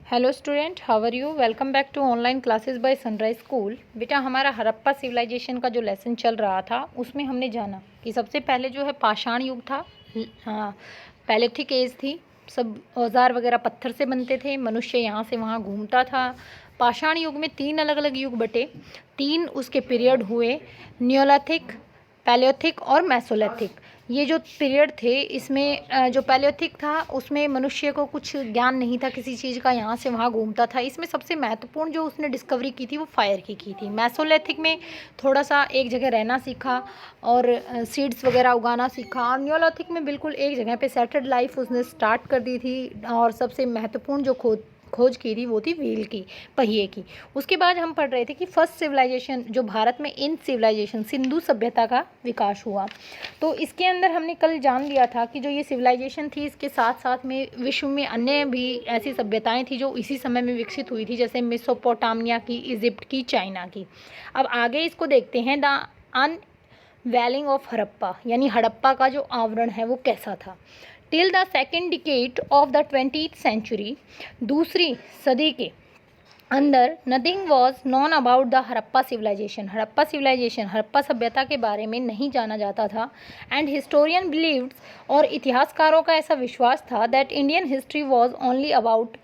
Hello student, how are you? Welcome back to online classes by Sunrise School. बेटा, हमारा Harappa civilisation का जो lesson चल रहा था उसमें हमने जाना कि सबसे पहले जो है पाषाण युग था। पैलेथिक एज थी। सब औजार वगैरह पत्थर से बनते थे। मनुष्य यहाँ से वहाँ घूमता था। पाषाण युग में 3 अलग अलग युग बटे। 3 उसके पीरियड हुए, नियोलिथिक, पैलियोथिक और मेसोलिथिक। ये जो पीरियड थे इसमें जो पैलियोथिक था उसमें मनुष्य को कुछ ज्ञान नहीं था किसी चीज़ का, यहाँ से वहाँ घूमता था। इसमें सबसे महत्वपूर्ण जो उसने डिस्कवरी की थी वो फायर की थी। मेसोलिथिक में थोड़ा सा एक जगह रहना सीखा और सीड्स वगैरह उगाना सीखा। और नियोलिथिक में बिल्कुल एक जगह पे सेटल्ड लाइफ उसने स्टार्ट कर दी थी। और सबसे महत्वपूर्ण जो खोज की थी वो थी व्हील की, पहिए की। उसके बाद हम पढ़ रहे थे कि फर्स्ट सिविलाइजेशन जो भारत में इन सिविलाइजेशन सिंधु सभ्यता का विकास हुआ। तो इसके अंदर हमने कल जान लिया था कि जो ये सिविलाइजेशन थी इसके साथ साथ में विश्व में अन्य भी ऐसी सभ्यताएं थी जो इसी समय में विकसित हुई थी, जैसे मेसोपोटामिया की, इजिप्ट की, चाइना की। अब आगे इसको देखते हैं। द अनवेलिंग ऑफ हड़प्पा, यानी हड़प्पा का जो आवरण है वो कैसा था। Till the second decade of the 20th century, दूसरी सदी के अंदर nothing was known about the Harappa civilisation. Harappa सभ्यता के बारे में नहीं जाना जाता था। एंड हिस्टोरियन बिलीव्ड, और इतिहासकारों का ऐसा विश्वास था, that Indian history was only about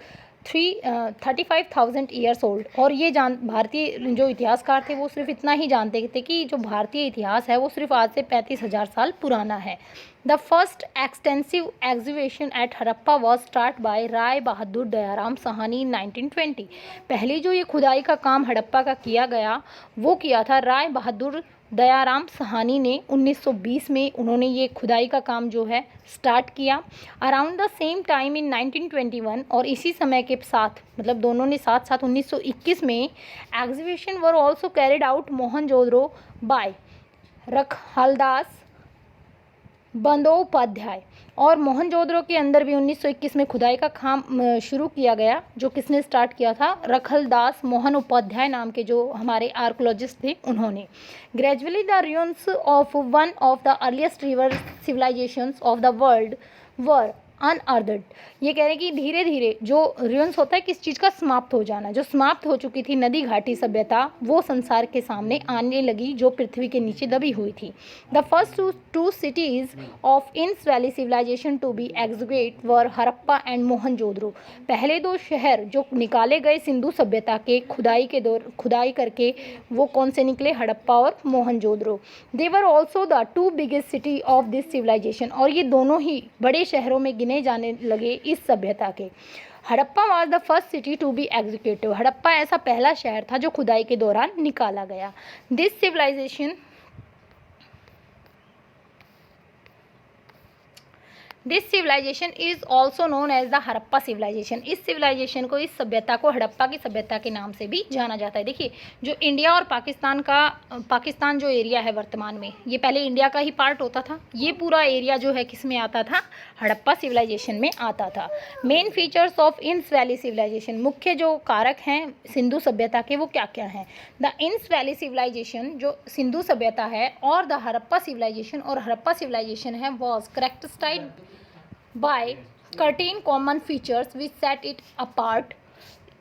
35,000 years old. और ये भारतीय जो इतिहासकार थे वो सिर्फ इतना ही जानते थे कि जो भारतीय इतिहास है वो सिर्फ आज से 35,000 साल पुराना है। The first extensive exhibition at Harappa was start by Rai Bahadur Dayaram Sahni in 1920। पहली जो ये खुदाई का काम हड़प्पा का किया गया वो किया था राय बहादुर दयाराम साहनी ने 1920 में। उन्होंने ये खुदाई का काम जो है स्टार्ट किया around the same time in 1921। और इसी समय के साथ, मतलब दोनों ने साथ साथ 1921 में exhibition were also carried out Mohenjodaro by Rakhaldas Bandopadhyay. और मोहनजोदड़ो के अंदर भी 1921 में खुदाई का काम शुरू किया गया। जो किसने स्टार्ट किया था? रखलदास मोहन उपाध्याय नाम के जो हमारे आर्कोलॉजिस्ट थे उन्होंने। Gradually the ruins of one of the earliest river civilisations of the world were unearthed. ये कह रहे हैं कि धीरे धीरे जो ruins होता है किस चीज़ का? समाप्त हो जाना। जो समाप्त हो चुकी थी नदी घाटी सभ्यता वो संसार के सामने आने लगी, जो पृथ्वी के नीचे दबी हुई थी। The first two cities of Indus valley civilisation to be execute were Harappa and Mohenjodaro. पहले 2 शहर जो निकाले गए सिंधु सभ्यता के खुदाई करके वो कौन से निकले? हड़प्पा और Mohenjodaro. They were also the 2 biggest city of this civilisation. और ये दोनों ही बड़े शहरों में गिने जाने लगे इस सभ्यता के। Harappa was the first city to be executive. Harappa ऐसा पहला शहर था जो खुदाई के दौरान निकाला गया। This civilisation is also known as the Harappa civilisation. इस सिविलाइजेशन को, इस सभ्यता को हड़प्पा की सभ्यता के नाम से भी जाना जाता है। देखिए, जो इंडिया और पाकिस्तान जो एरिया है वर्तमान में, ये पहले इंडिया का ही पार्ट होता था। ये पूरा एरिया जो है किस में आता था? हड़प्पा सिविलाइजेशन में आता था। Main features of Indus valley civilisation, मुख्य जो कारक हैं सिंधु सभ्यता के वो क्या क्या हैं? द इंस वैली सिविलाइजेशन जो सिंधु सभ्यता है और द हड़प्पा सिविलाइजेशन और हड़प्पा सिविलाइजेशन है was characterised by certain common features which set it apart।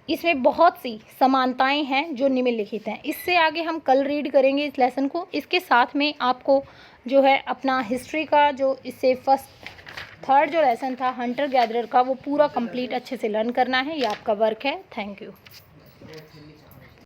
इसमें बहुत सी समानताएं हैं जो निम्नलिखित हैं। इससे आगे हम कल रीड करेंगे इस लेसन को। इसके साथ में आपको जो है अपना हिस्ट्री का जो इससे थर्ड जो लेसन था हंटर गैदरर का वो पूरा कंप्लीट अच्छे से लर्न करना है। ये आपका वर्क है। Thank you.